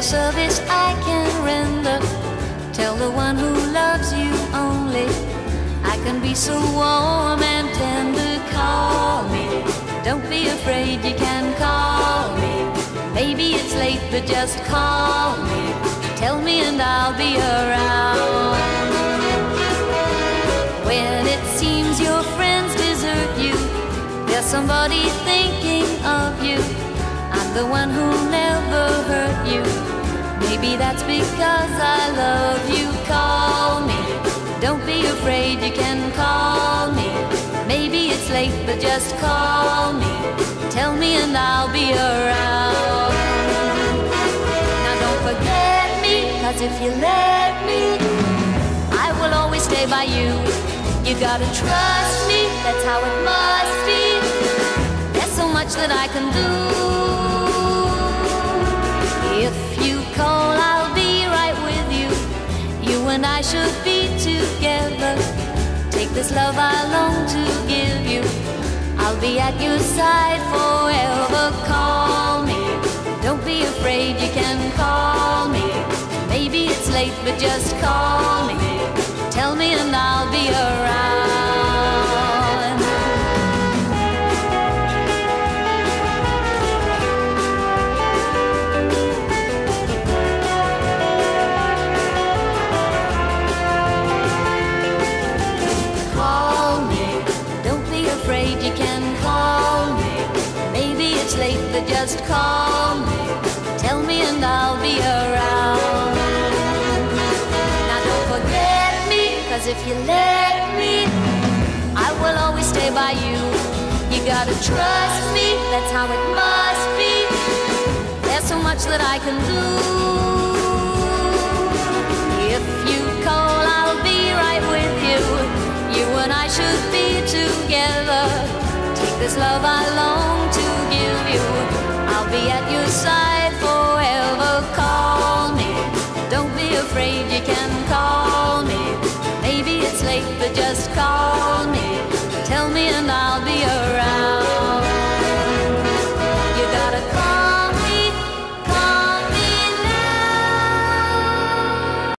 a service I can render. Tell the one who loves you only I can be so warm and tender. Call me, don't be afraid, you can call me. Maybe it's late, but just call me. Tell me and I'll be around. When it seems your friends desert you, there's somebody thinking of you. I'm the one who never hurt you. Maybe that's because I love you. Call me, don't be afraid, you can call me. Maybe it's late, but just call me. Tell me and I'll be around. Now don't forget me, 'cause if you let me, I will always stay by you. You gotta trust me, that's how it must be. There's so much that I can do. If you call, I'll be right with you. You and I should be together. Take this love I long to give you. I'll be at your side forever. Call me, don't be afraid, you can call me. Maybe it's late, but just call me. Tell me and I'll be around. Call me, don't be afraid, you can call me. Maybe it's late, but just call me. Tell me and I'll be around. Now don't forget me, 'cause if you let me, I will always stay by you. You gotta trust me, that's how it must be. There's so much that I can do. If you call, I'll be right with you. You and I should be together. Take this love I long to give you. I'll be at your side forever. Call me, don't be afraid, you can call me. Maybe it's late, but just call me. Tell me and I'll be around.